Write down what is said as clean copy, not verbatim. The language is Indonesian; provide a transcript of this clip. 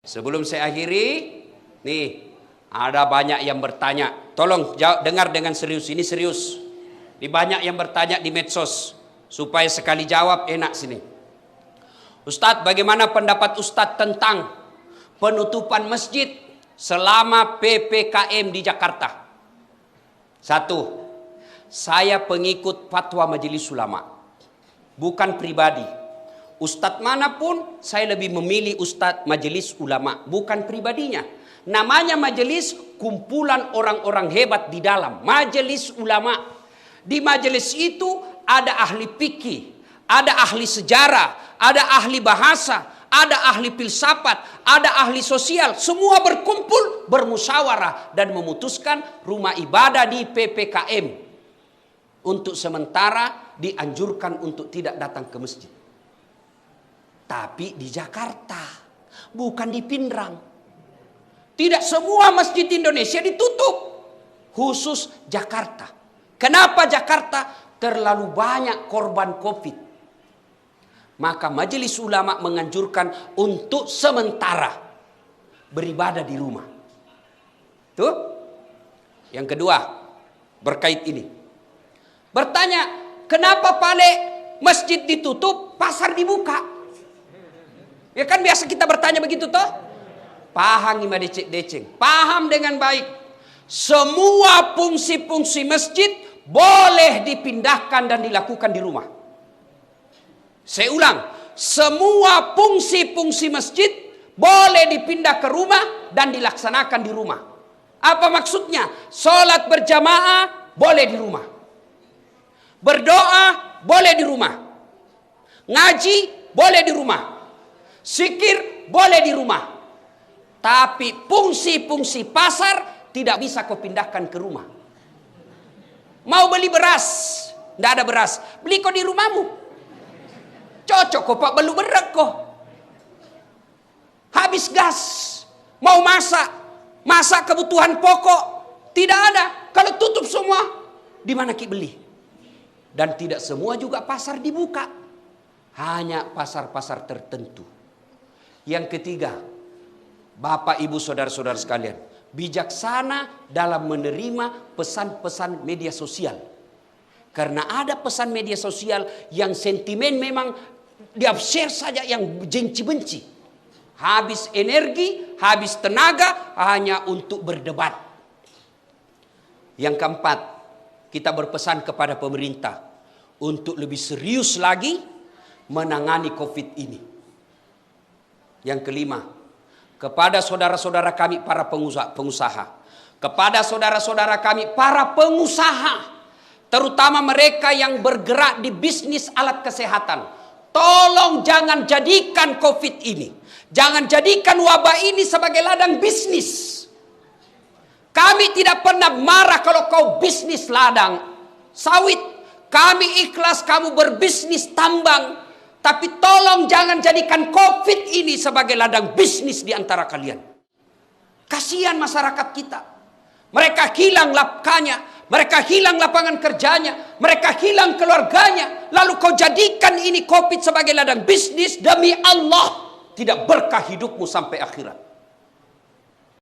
Sebelum saya akhiri, nih ada banyak yang bertanya. Tolong dengar dengan serius, ini serius. Di banyak yang bertanya di medsos, supaya sekali jawab enak sini. Ustadz, bagaimana pendapat Ustadz tentang penutupan masjid selama PPKM di Jakarta? Satu, saya pengikut fatwa Majelis Ulama, bukan pribadi. Ustadz manapun saya lebih memilih Ustadz Majelis Ulama, bukan pribadinya. Namanya majelis, kumpulan orang-orang hebat di dalam Majelis Ulama. Di majelis itu ada ahli fikih, ada ahli sejarah, ada ahli bahasa, ada ahli filsafat, ada ahli sosial. Semua berkumpul, bermusyawarah dan memutuskan rumah ibadah di PPKM untuk sementara dianjurkan untuk tidak datang ke masjid. Tapi di Jakarta, bukan di Pindrang. Tidak semua masjid di Indonesia ditutup, khusus Jakarta. Kenapa Jakarta? Terlalu banyak korban COVID. Maka Majelis Ulama menganjurkan untuk sementara beribadah di rumah. Tuh. Yang kedua, berkait ini. Bertanya, kenapa Pale masjid ditutup, pasar dibuka? Ya kan biasa kita bertanya begitu toh? Paham ima deceng. Paham dengan baik. Semua fungsi-fungsi masjid boleh dipindahkan dan dilakukan di rumah. Saya ulang, semua fungsi-fungsi masjid boleh dipindah ke rumah dan dilaksanakan di rumah. Apa maksudnya? Sholat berjamaah boleh di rumah. Berdoa boleh di rumah. Ngaji boleh di rumah. Zikir boleh di rumah. Tapi fungsi-fungsi pasar tidak bisa kau pindahkan ke rumah. Mau beli beras, tidak ada beras, beli kau di rumahmu. Cocok kok pak belu berak kok. Habis gas, mau masak kebutuhan pokok, tidak ada. Kalau tutup semua, di mana ki beli? Dan tidak semua juga pasar dibuka, hanya pasar-pasar tertentu. Yang ketiga, Bapak Ibu Saudara-saudara sekalian, bijaksana dalam menerima pesan-pesan media sosial. Karena ada pesan media sosial yang sentimen memang di-share saja yang benci-benci. Habis energi, habis tenaga hanya untuk berdebat. Yang keempat, kita berpesan kepada pemerintah untuk lebih serius lagi menangani COVID ini. Yang kelima, kepada saudara-saudara kami para pengusaha, kepada saudara-saudara kami para pengusaha, terutama mereka yang bergerak di bisnis alat kesehatan, tolong jangan jadikan COVID ini, jangan jadikan wabah ini sebagai ladang bisnis. Kami tidak pernah marah kalau kau bisnis ladang sawit. Kami ikhlas kamu berbisnis tambang. Tapi tolong jangan jadikan COVID ini sebagai ladang bisnis di antara kalian. Kasihan masyarakat kita. Mereka hilang lapkanya, mereka hilang lapangan kerjanya, mereka hilang keluarganya. Lalu kau jadikan ini COVID sebagai ladang bisnis, demi Allah tidak berkah hidupmu sampai akhirat.